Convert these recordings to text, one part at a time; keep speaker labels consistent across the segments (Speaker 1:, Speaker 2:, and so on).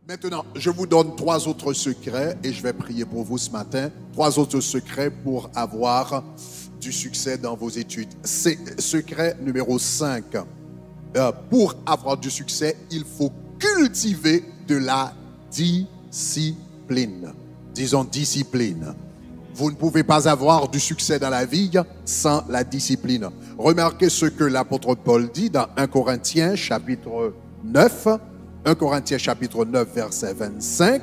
Speaker 1: Maintenant, je vous donne 3 autres secrets et je vais prier pour vous ce matin. 3 autres secrets pour avoir du succès dans vos études. C'est secret numéro 5. Pour avoir du succès, il faut cultiver de la discipline. Disons discipline. Vous ne pouvez pas avoir du succès dans la vie sans la discipline. Remarquez ce que l'apôtre Paul dit dans 1 Corinthiens chapitre 9. 1 Corinthiens chapitre 9 verset 25.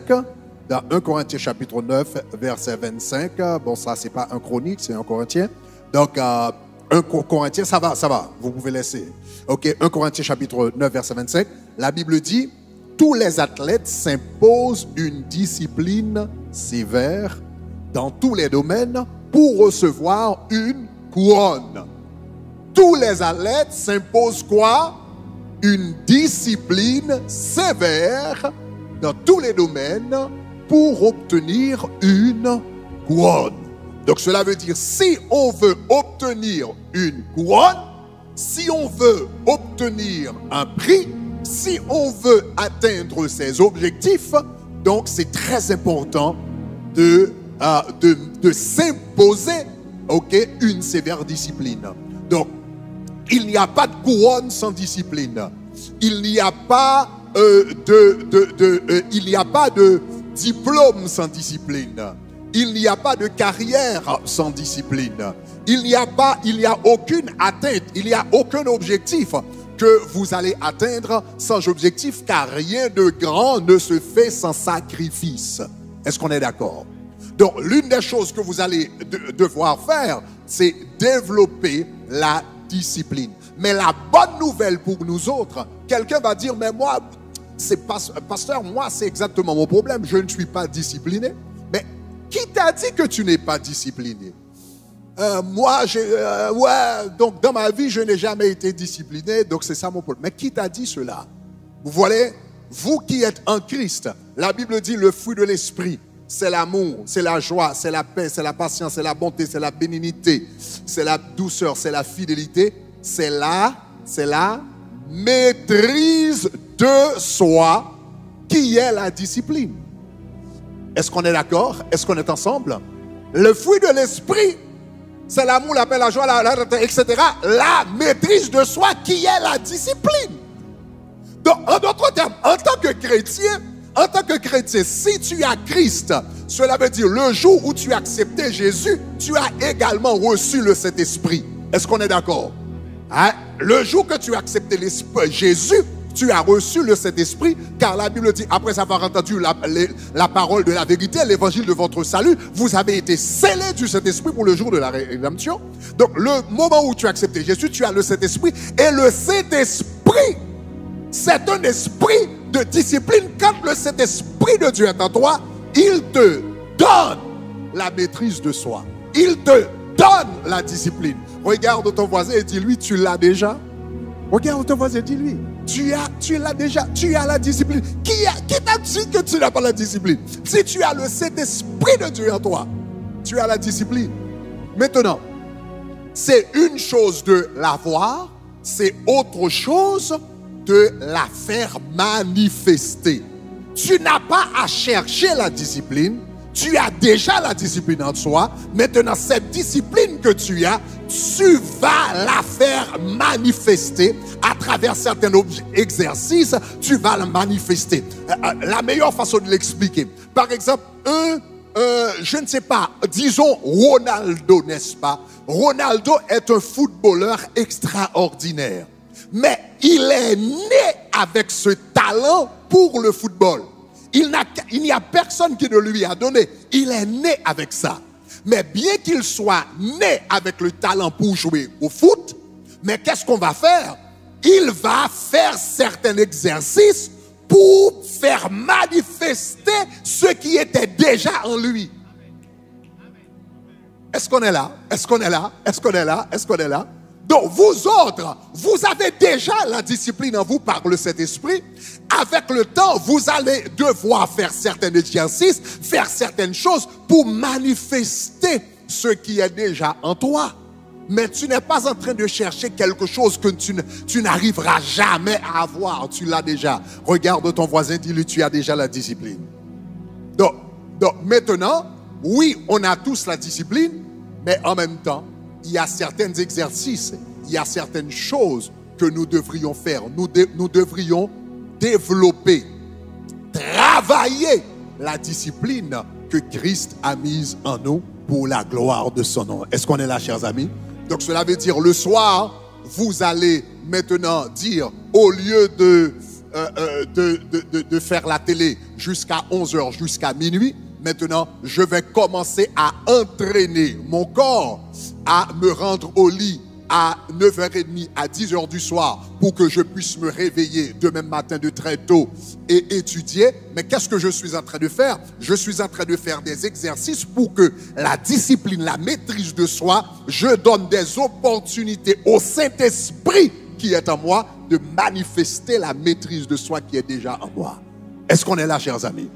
Speaker 1: Dans 1 Corinthiens chapitre 9 verset 25. Bon, ça c'est pas un chronique, c'est un Corinthien. Donc 1 Corinthiens, ça va, vous pouvez laisser. Ok, 1 Corinthiens chapitre 9 verset 25. La Bible dit, tous les athlètes s'imposent une discipline sévère dans tous les domaines pour recevoir une couronne. Tous les athlètes s'imposent quoi? Une discipline sévère dans tous les domaines pour obtenir une couronne. Donc cela veut dire, si on veut obtenir une couronne, si on veut obtenir un prix, si on veut atteindre ses objectifs, donc c'est très important de s'imposer, une sévère discipline. Donc, il n'y a pas de couronne sans discipline. Il n'y a pas de diplôme sans discipline. Il n'y a pas de carrière sans discipline. Il n'y a aucune atteinte, il n'y a aucun objectif que vous allez atteindre sans objectif, car rien de grand ne se fait sans sacrifice. Est-ce qu'on est d'accord? Donc, l'une des choses que vous allez devoir faire, c'est développer la discipline. Mais la bonne nouvelle pour nous autres, quelqu'un va dire, mais moi, pasteur, moi, c'est exactement mon problème, je ne suis pas discipliné. Mais qui t'a dit que tu n'es pas discipliné? Donc dans ma vie, je n'ai jamais été discipliné, donc c'est ça mon problème. Mais qui t'a dit cela? Vous voyez, vous qui êtes en Christ, la Bible dit le fruit de l'esprit, c'est l'amour, c'est la joie, c'est la paix, c'est la patience, c'est la bonté, c'est la bénignité, c'est la douceur, c'est la fidélité, c'est la maîtrise de soi qui est la discipline. Est-ce qu'on est d'accord? Est-ce qu'on est ensemble? Le fruit de l'esprit, c'est l'amour, la paix, la joie, etc. La maîtrise de soi qui est la discipline. Donc, en d'autres termes, en tant que chrétien, si tu as Christ, cela veut dire le jour où tu as accepté Jésus, tu as également reçu le Saint-Esprit. Est-ce qu'on est d'accord? Hein? Le jour que tu as accepté Jésus, tu as reçu le Saint-Esprit, car la Bible dit, après avoir entendu la parole de la vérité, l'évangile de votre salut, vous avez été scellés du Saint-Esprit pour le jour de la rédemption. Donc, le moment où tu as accepté Jésus, tu as le Saint-Esprit, et le Saint-Esprit, c'est un esprit de discipline. Quand le Saint-Esprit de Dieu est en toi, il te donne la maîtrise de soi. Il te donne la discipline. Regarde ton voisin et dis-lui, tu l'as déjà. Regarde ton voisin et dis-lui, tu l'as déjà, tu as la discipline. Qui t'a dit que tu n'as pas la discipline? Si tu as le Saint-Esprit de Dieu en toi, tu as la discipline. Maintenant, c'est une chose de l'avoir, c'est autre chose de la faire manifester. Tu n'as pas à chercher la discipline, tu as déjà la discipline en toi. Maintenant, cette discipline que tu as, tu vas la faire manifester à travers certains exercices, tu vas la manifester. La meilleure façon de l'expliquer, par exemple, je ne sais pas, disons Ronaldo, n'est-ce pas? Ronaldo est un footballeur extraordinaire. Mais il est né avec ce talent pour le football. Il n'y a personne qui ne lui a donné. Il est né avec ça. Mais bien qu'il soit né avec le talent pour jouer au foot, mais qu'est-ce qu'on va faire? Il va faire certains exercices pour faire manifester ce qui était déjà en lui. Est-ce qu'on est là? Est-ce qu'on est là? Est-ce qu'on est là? Est-ce qu'on est là? Donc, vous autres, vous avez déjà la discipline en vous par le Saint-Esprit. Avec le temps, vous allez devoir faire certains exercices, faire certaines choses pour manifester ce qui est déjà en toi. Mais tu n'es pas en train de chercher quelque chose que tu n'arriveras jamais à avoir. Tu l'as déjà. Regarde ton voisin, dis-lui, tu as déjà la discipline. Donc maintenant, oui, on a tous la discipline, mais en même temps, il y a certains exercices, il y a certaines choses que nous devrions faire. Nous devrions développer, travailler la discipline que Christ a mise en nous pour la gloire de son nom. Est-ce qu'on est là, chers amis? Donc cela veut dire le soir, vous allez maintenant dire, au lieu de faire la télé jusqu'à 11h, jusqu'à minuit, maintenant je vais commencer à entraîner mon corps à me rendre au lit à 9h30, à 10h du soir, pour que je puisse me réveiller demain matin de très tôt et étudier. Mais qu'est-ce que je suis en train de faire? Je suis en train de faire des exercices pour que la discipline, la maîtrise de soi, je donne des opportunités au Saint-Esprit qui est en moi de manifester la maîtrise de soi qui est déjà en moi. Est-ce qu'on est là, chers amis?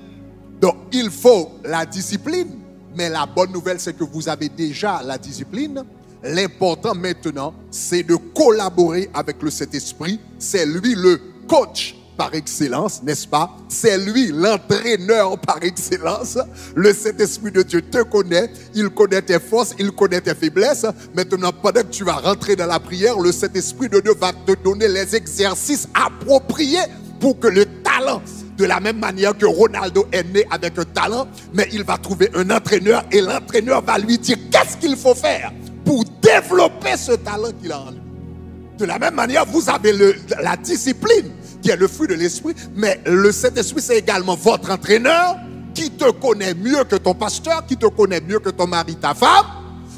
Speaker 1: Donc, il faut la discipline, mais la bonne nouvelle, c'est que vous avez déjà la discipline. L'important maintenant, c'est de collaborer avec le Saint-Esprit. C'est lui le coach par excellence, n'est-ce pas? C'est lui l'entraîneur par excellence. Le Saint-Esprit de Dieu te connaît. Il connaît tes forces, il connaît tes faiblesses. Maintenant, pendant que tu vas rentrer dans la prière, le Saint-Esprit de Dieu va te donner les exercices appropriés pour que le talent, de la même manière que Ronaldo est né avec un talent, mais il va trouver un entraîneur et l'entraîneur va lui dire qu'est-ce qu'il faut faire pour développer ce talent qu'il a en lui. De la même manière, vous avez la discipline qui est le fruit de l'esprit, mais le Saint-Esprit, c'est également votre entraîneur qui te connaît mieux que ton pasteur, qui te connaît mieux que ton mari, ta femme.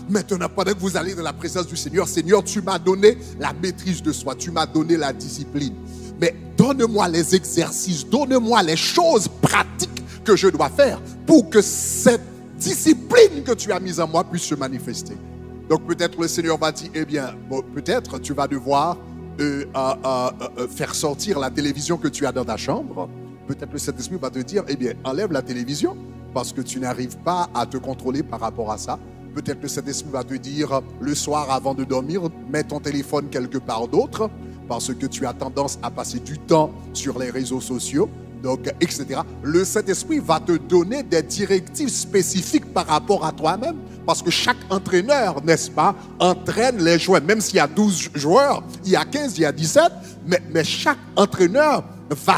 Speaker 1: Maintenant, pendant que vous allez dans la présence du Seigneur, Seigneur, tu m'as donné la maîtrise de soi, tu m'as donné la discipline. Mais donne-moi les exercices, donne-moi les choses pratiques que je dois faire pour que cette discipline que tu as mise en moi puisse se manifester. Donc peut-être le Seigneur va dire, eh bien, bon, peut-être tu vas devoir faire sortir la télévision que tu as dans ta chambre. Peut-être le Saint-Esprit va te dire, eh bien, enlève la télévision parce que tu n'arrives pas à te contrôler par rapport à ça. Peut-être le Saint-Esprit va te dire, le soir avant de dormir, mets ton téléphone quelque part d'autre parce que tu as tendance à passer du temps sur les réseaux sociaux. Donc, etc. Le Saint-Esprit va te donner des directives spécifiques par rapport à toi-même. Parce que chaque entraîneur, n'est-ce pas, entraîne les joueurs. Même s'il y a 12 joueurs, il y a 15, il y a 17. Mais chaque entraîneur va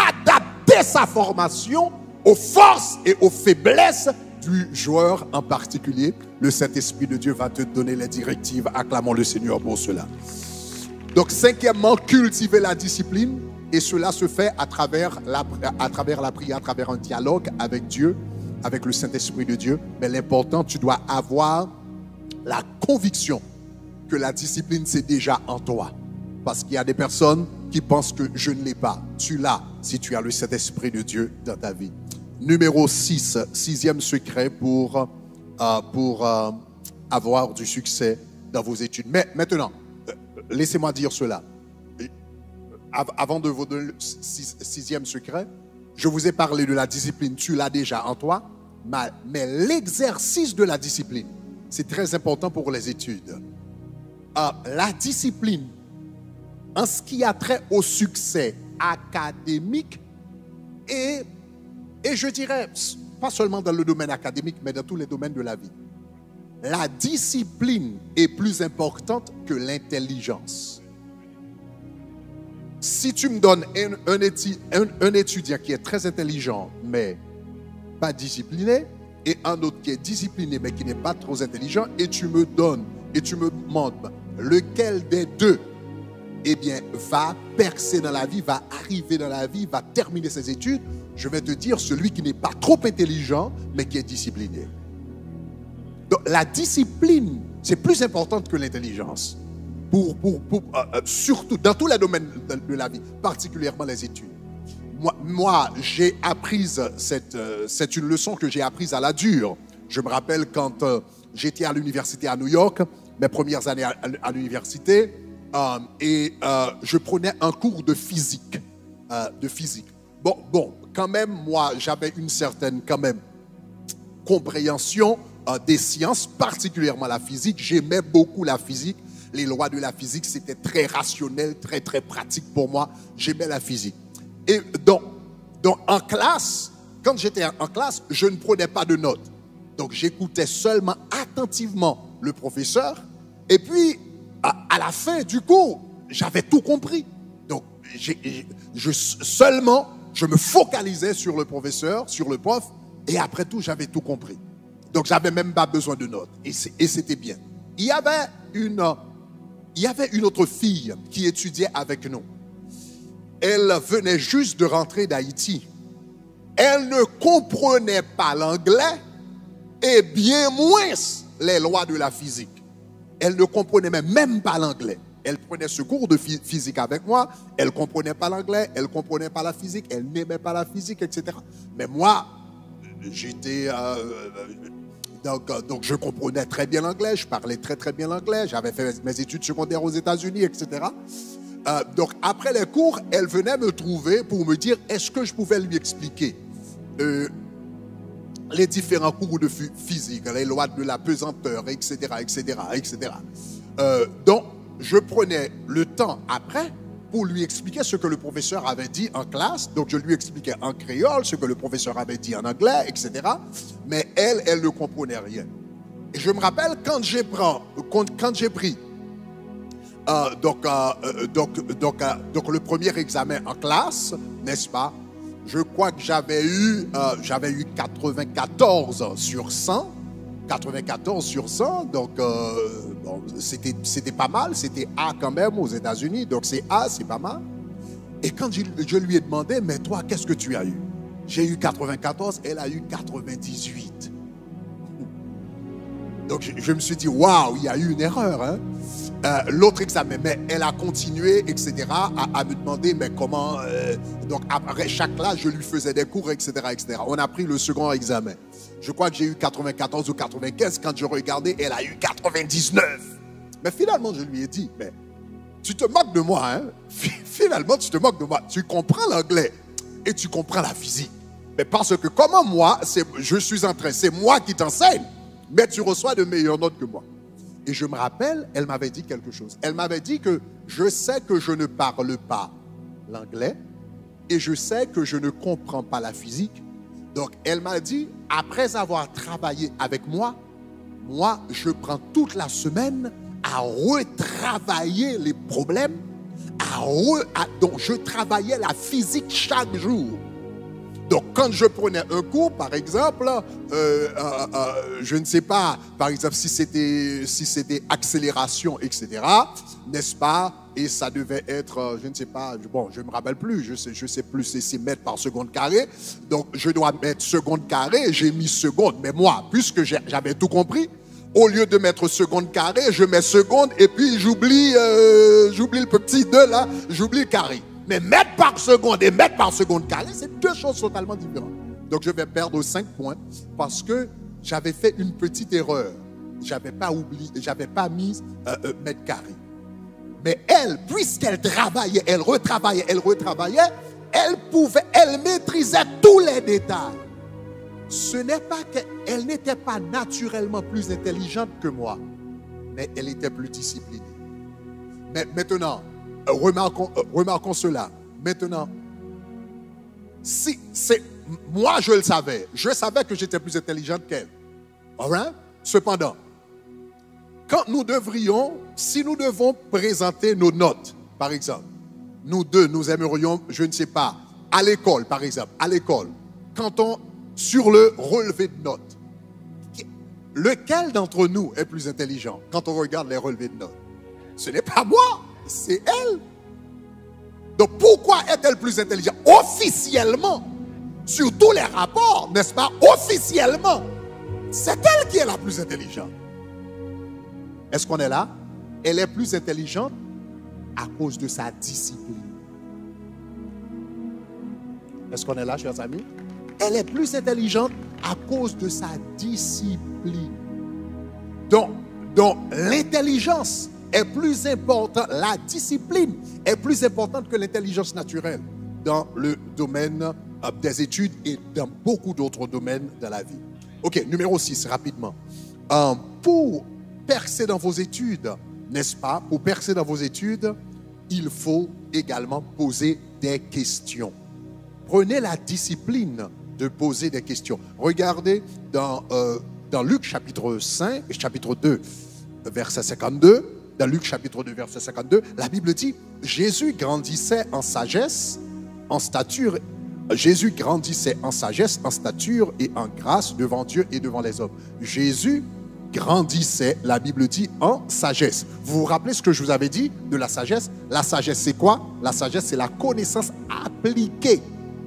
Speaker 1: adapter sa formation aux forces et aux faiblesses du joueur en particulier. Le Saint-Esprit de Dieu va te donner les directives. Acclamons le Seigneur pour cela. Donc, cinquièmement, cultiver la discipline. Et cela se fait à travers la prière, à travers un dialogue avec Dieu, avec le Saint-Esprit de Dieu. Mais l'important, tu dois avoir la conviction que la discipline, c'est déjà en toi. Parce qu'il y a des personnes qui pensent que je ne l'ai pas. Tu l'as si tu as le Saint-Esprit de Dieu dans ta vie. Numéro 6, sixième secret pour avoir du succès dans vos études. Mais maintenant, laissez-moi dire cela. Avant de vous donner le sixième secret, je vous ai parlé de la discipline, tu l'as déjà en toi, mais l'exercice de la discipline, c'est très important pour les études. La discipline, en ce qui a trait au succès académique et je dirais, pas seulement dans le domaine académique, mais dans tous les domaines de la vie, la discipline est plus importante que l'intelligence. Si tu me donnes un étudiant qui est très intelligent, mais pas discipliné, et un autre qui est discipliné, mais qui n'est pas trop intelligent, et tu me demandes lequel des deux, eh bien, va percer dans la vie, va arriver dans la vie, va terminer ses études, je vais te dire celui qui n'est pas trop intelligent, mais qui est discipliné. Donc, la discipline, c'est plus importante que l'intelligence. Surtout dans tous les domaines de la vie, particulièrement les études. Moi j'ai appris, c'est une leçon que j'ai apprise à la dure. Je me rappelle quand j'étais à l'université à New York, mes premières années à l'université, je prenais un cours de physique. Bon, quand même, moi, j'avais une certaine, quand même, compréhension des sciences, particulièrement la physique. J'aimais beaucoup la physique. Les lois de la physique, c'était très rationnel, très, très pratique pour moi. J'aimais la physique. Et donc en classe, quand j'étais en classe, je ne prenais pas de notes. Donc, j'écoutais seulement attentivement le professeur. Et puis, à la fin du cours, j'avais tout compris. Donc, je me focalisais sur le professeur, sur le prof. Et après tout, j'avais tout compris. Donc, j'avais même pas besoin de notes. Et c'était bien. Il y avait une autre fille qui étudiait avec nous. Elle venait juste de rentrer d'Haïti. Elle ne comprenait pas l'anglais et bien moins les lois de la physique. Elle ne comprenait même pas l'anglais. Elle prenait ce cours de physique avec moi. Elle ne comprenait pas l'anglais, elle ne comprenait pas la physique, elle n'aimait pas la physique, etc. Mais moi, j'étais... Donc, je comprenais très bien l'anglais, je parlais très, très bien l'anglais. J'avais fait mes études secondaires aux États-Unis, etc. Donc, après les cours, elle venait me trouver pour me dire est-ce que je pouvais lui expliquer les différents cours de physique, les lois de la pesanteur, etc., etc., etc. Donc, je prenais le temps après pour lui expliquer ce que le professeur avait dit en classe. Donc, je lui expliquais en créole ce que le professeur avait dit en anglais, etc. Mais elle ne comprenait rien. Et je me rappelle quand j'ai pris le premier examen en classe, n'est-ce pas? Je crois que j'avais eu 94 sur 100. 94 sur 100, donc bon, c'était pas mal, c'était A quand même aux États-Unis, donc c'est A, c'est pas mal. Et quand je lui ai demandé, mais toi, qu'est-ce que tu as eu? J'ai eu 94, elle a eu 98. Donc je me suis dit, waouh, il y a eu une erreur. Hein? L'autre examen, mais elle a continué, etc., à me demander, mais comment... donc après chaque classe, je lui faisais des cours, etc., etc. On a pris le second examen. Je crois que j'ai eu 94 ou 95. Quand je regardais, elle a eu 99. Mais finalement, je lui ai dit, mais tu te moques de moi, hein? Finalement, tu te moques de moi. Tu comprends l'anglais et tu comprends la physique. Mais parce que comment moi, je suis en train, c'est moi qui t'enseigne, mais tu reçois de meilleures notes que moi. Et je me rappelle, elle m'avait dit quelque chose. Elle m'avait dit que je sais que je ne parle pas l'anglais et je sais que je ne comprends pas la physique. Donc, elle m'a dit, après avoir travaillé avec moi, je prends toute la semaine à retravailler les problèmes, donc je travaillais la physique chaque jour. Donc, quand je prenais un cours, par exemple, je ne sais pas, par exemple, si c'était accélération, etc., n'est-ce pas? Et ça devait être, je ne sais pas, bon, je ne me rappelle plus, je sais plus, c'est mètres par seconde carré. Donc, je dois mettre seconde carré, j'ai mis seconde. Mais moi, puisque j'avais tout compris, au lieu de mettre seconde carré, je mets seconde et puis j'oublie le petit 2 là, j'oublie le carré. Mais mètres par seconde et mètres par seconde carré, c'est deux choses totalement différentes. Donc, je vais perdre 5 points parce que j'avais fait une petite erreur. J'avais pas mis mètre carré. Mais elle, puisqu'elle travaillait, elle retravaillait, elle maîtrisait tous les détails. Ce n'est pas qu'elle n'était pas naturellement plus intelligente que moi, mais elle était plus disciplinée. Mais maintenant, remarquons cela. Maintenant, moi je le savais. Je savais que j'étais plus intelligente qu'elle. Alright? Cependant, si nous devons présenter nos notes, par exemple, nous deux, nous aimerions, je ne sais pas, à l'école, par exemple, sur le relevé de notes, lequel d'entre nous est plus intelligent quand on regarde les relevés de notes? Ce n'est pas moi, c'est elle. Donc pourquoi est-elle plus intelligente? Officiellement, sur tous les rapports, n'est-ce pas? Officiellement, c'est elle qui est la plus intelligente. Est-ce qu'on est là? Elle est plus intelligente à cause de sa discipline. Est-ce qu'on est là, chers amis? Elle est plus intelligente à cause de sa discipline. Donc l'intelligence est plus importante, la discipline est plus importante que l'intelligence naturelle dans le domaine des études et dans beaucoup d'autres domaines de la vie. Ok, numéro 6, rapidement. Pour percer dans vos études, n'est-ce pas? Pour percer dans vos études, il faut également poser des questions. Prenez la discipline de poser des questions. Regardez dans Luc chapitre 2, verset 52. Dans Luc chapitre 2, verset 52, la Bible dit, Jésus grandissait en sagesse, en stature. Jésus grandissait en sagesse, en stature et en grâce devant Dieu et devant les hommes. Jésus grandissait, la Bible dit, en sagesse. Vous vous rappelez ce que je vous avais dit de la sagesse? La sagesse, c'est quoi? La sagesse, c'est la connaissance appliquée.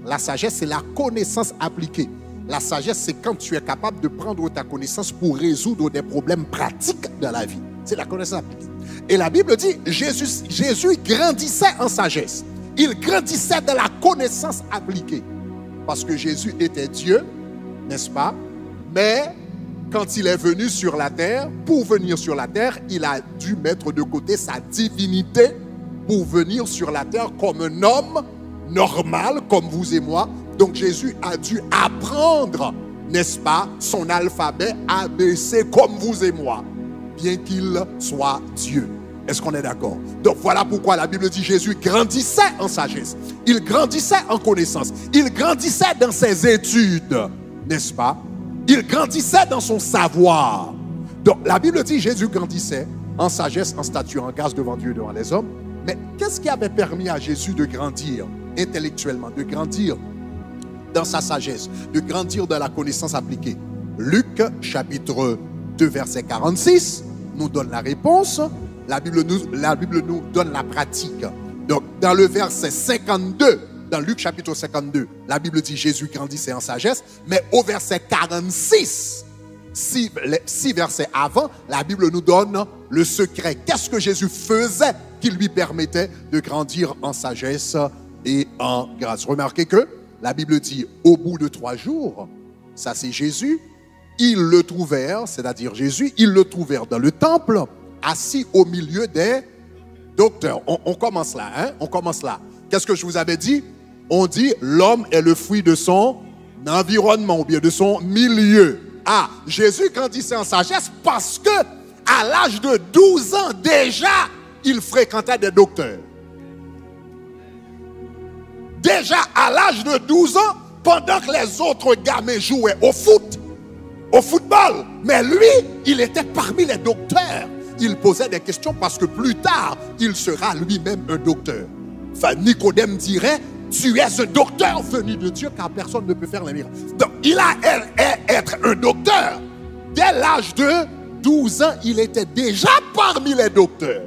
Speaker 1: La sagesse, c'est la connaissance appliquée. La sagesse, c'est quand tu es capable de prendre ta connaissance pour résoudre des problèmes pratiques dans la vie. C'est la connaissance appliquée. Et la Bible dit, Jésus grandissait en sagesse. Il grandissait dans la connaissance appliquée. Parce que Jésus était Dieu, n'est-ce pas? Mais quand il est venu sur la terre, pour venir sur la terre, il a dû mettre de côté sa divinité pour venir sur la terre comme un homme normal, comme vous et moi. Donc Jésus a dû apprendre, n'est-ce pas, son alphabet ABC comme vous et moi, bien qu'il soit Dieu. Est-ce qu'on est d'accord? Donc voilà pourquoi la Bible dit Jésus grandissait en sagesse. Il grandissait en connaissance. Il grandissait dans ses études, n'est-ce pas? Il grandissait dans son savoir. Donc la Bible dit Jésus grandissait en sagesse, en stature, en grâce devant Dieu et devant les hommes. Mais qu'est-ce qui avait permis à Jésus de grandir intellectuellement, de grandir dans sa sagesse, de grandir dans la connaissance appliquée? Luc chapitre 2 verset 46 nous donne la réponse. La Bible nous donne la pratique. Donc, dans le verset 52, dans Luc chapitre 52, la Bible dit Jésus grandissait en sagesse. Mais au verset 46, 6 versets avant, la Bible nous donne le secret. Qu'est-ce que Jésus faisait qui lui permettait de grandir en sagesse et en grâce? Remarquez que la Bible dit au bout de 3 jours, ça c'est Jésus, ils le trouvèrent, c'est-à-dire Jésus, ils le trouvèrent dans le temple, assis au milieu des docteurs. On commence là, hein? On commence là. Qu'est-ce que je vous avais dit? On dit l'homme est le fruit de son environnement ou bien de son milieu. Ah, Jésus grandissait en sagesse parce que à l'âge de 12 ans déjà, il fréquentait des docteurs. Déjà à l'âge de 12 ans, pendant que les autres gamins jouaient au football, mais lui, il était parmi les docteurs. Il posait des questions parce que plus tard, il sera lui-même un docteur. Enfin, Nicodème dirait, tu es un docteur venu de Dieu car personne ne peut faire les miracles. Donc, il a être un docteur. Dès l'âge de 12 ans, il était déjà parmi les docteurs.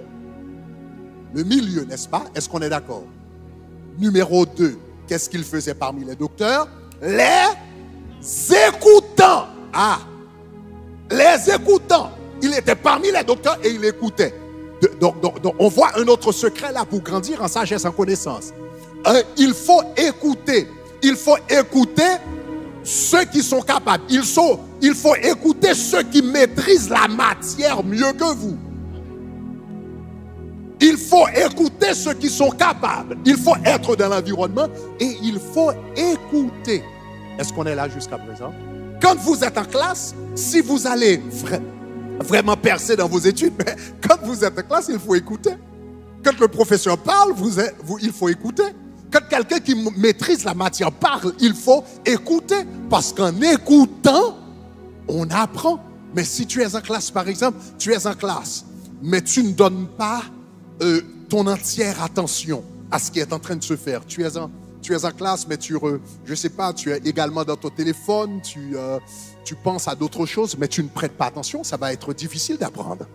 Speaker 1: Le milieu, n'est-ce pas? Est-ce qu'on est d'accord? Numéro 2, qu'est-ce qu'il faisait parmi les docteurs? Les écoutants. Ah, les écoutants. Il était parmi les docteurs et il écoutait. Donc, on voit un autre secret là pour grandir en sagesse, en connaissance. Il faut écouter. Il faut écouter ceux qui sont capables. Il faut écouter ceux qui maîtrisent la matière mieux que vous. Il faut écouter ceux qui sont capables. Il faut être dans l'environnement et il faut écouter. Est-ce qu'on est là jusqu'à présent? Quand vous êtes en classe, si vous allez vraiment percer dans vos études, mais quand vous êtes en classe, il faut écouter. Quand le professeur parle, il faut écouter. Quand quelqu'un qui maîtrise la matière parle, il faut écouter. Parce qu'en écoutant, on apprend. Mais si tu es en classe, par exemple, tu es en classe, mais tu ne donnes pas ton entière attention à ce qui est en train de se faire. Tu es en classe, mais je sais pas, tu es également dans ton téléphone, tu penses à d'autres choses, mais tu ne prêtes pas attention, ça va être difficile d'apprendre.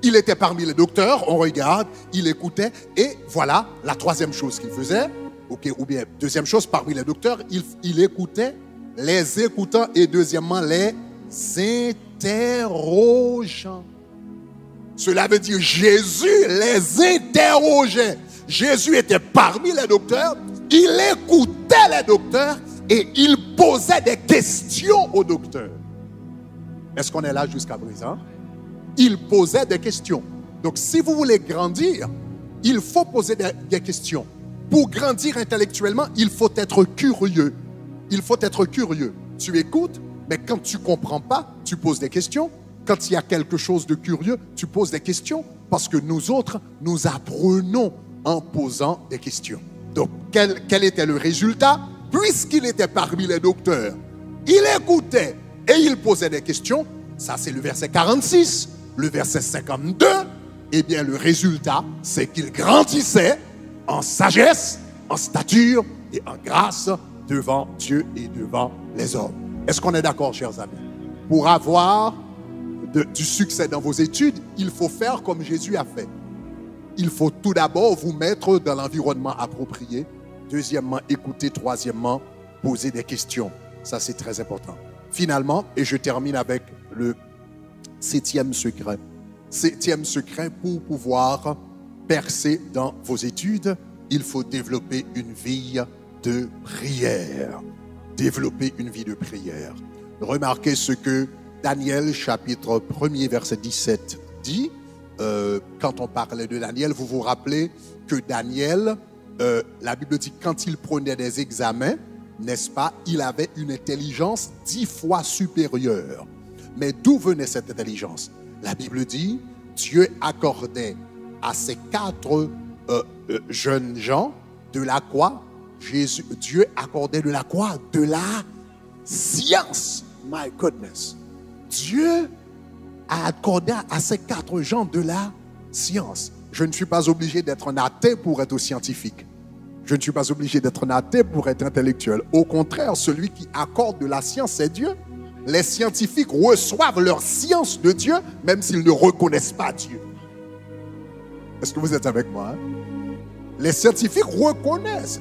Speaker 1: Il était parmi les docteurs, on regarde, il écoutait, et voilà la troisième chose qu'il faisait, ou bien deuxième chose, parmi les docteurs, il écoutait les écoutants, et deuxièmement, les interrogeants. Cela veut dire Jésus les interrogeait. Jésus était parmi les docteurs, il écoutait les docteurs et il posait des questions aux docteurs. Est-ce qu'on est là jusqu'à présent? Il posait des questions. Donc si vous voulez grandir, il faut poser des questions. Pour grandir intellectuellement, il faut être curieux. Il faut être curieux. Tu écoutes, Mais quand tu ne comprends pas, tu poses des questions. Quand il y a quelque chose de curieux, tu poses des questions. Parce que nous autres, nous apprenons en posant des questions. Donc, quel était le résultat? Puisqu'il était parmi les docteurs, il écoutait et il posait des questions. Ça, c'est le verset 46. Le verset 52, eh bien, le résultat, c'est qu'il grandissait en sagesse, en stature et en grâce devant Dieu et devant les hommes. Est-ce qu'on est d'accord, chers amis? Pour avoir du succès dans vos études, il faut faire comme Jésus a fait. Il faut tout d'abord vous mettre dans l'environnement approprié. Deuxièmement, écouter. Troisièmement, poser des questions. Ça, c'est très important. Finalement, et je termine avec le 7e secret. 7e secret, pour pouvoir percer dans vos études, il faut développer une vie de prière. Développer une vie de prière. Remarquez ce que Daniel, chapitre 1er, verset 17, dit. Quand on parlait de Daniel, vous vous rappelez que Daniel, la Bible dit, quand il prenait des examens, n'est-ce pas, il avait une intelligence 10 fois supérieure. Mais d'où venait cette intelligence? La Bible dit, Dieu accordait à ces 4 jeunes gens de la quoi? Dieu accordait de la quoi? De la science. My goodness. Dieu a accordé à ces 4 gens de la science. Je ne suis pas obligé d'être un athée pour être scientifique. Je ne suis pas obligé d'être un athée pour être intellectuel. Au contraire, celui qui accorde de la science, c'est Dieu. Les scientifiques reçoivent leur science de Dieu, même s'ils ne reconnaissent pas Dieu. Est-ce que vous êtes avec moi? Les scientifiques reconnaissent,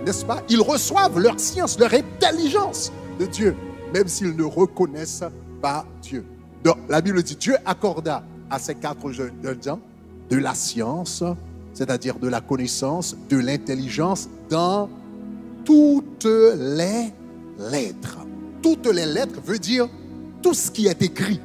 Speaker 1: n'est-ce pas? Ils reçoivent leur science, leur intelligence de Dieu, même s'ils ne reconnaissent pas Dieu. Donc, la Bible dit, Dieu accorda à ces 4 jeunes gens de la science, c'est-à-dire de la connaissance, de l'intelligence dans toutes les lettres. Toutes les lettres veut dire tout ce qui est écrit.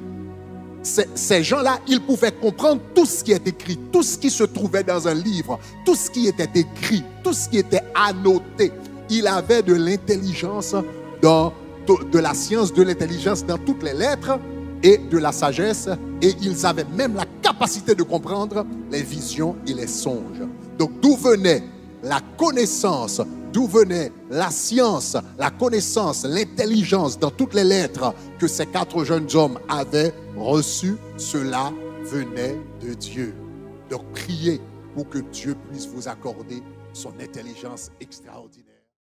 Speaker 1: Ces gens-là, ils pouvaient comprendre tout ce qui est écrit, tout ce qui se trouvait dans un livre, tout ce qui était écrit, tout ce qui était annoté. Il avait de l'intelligence, de la science, de l'intelligence dans toutes les lettres et de la sagesse. Et ils avaient même la capacité de comprendre les visions et les songes. Donc d'où venait la connaissance, d'où venait la science, la connaissance, l'intelligence dans toutes les lettres que ces 4 jeunes hommes avaient reçues? Cela venait de Dieu. Donc priez pour que Dieu puisse vous accorder son intelligence extraordinaire.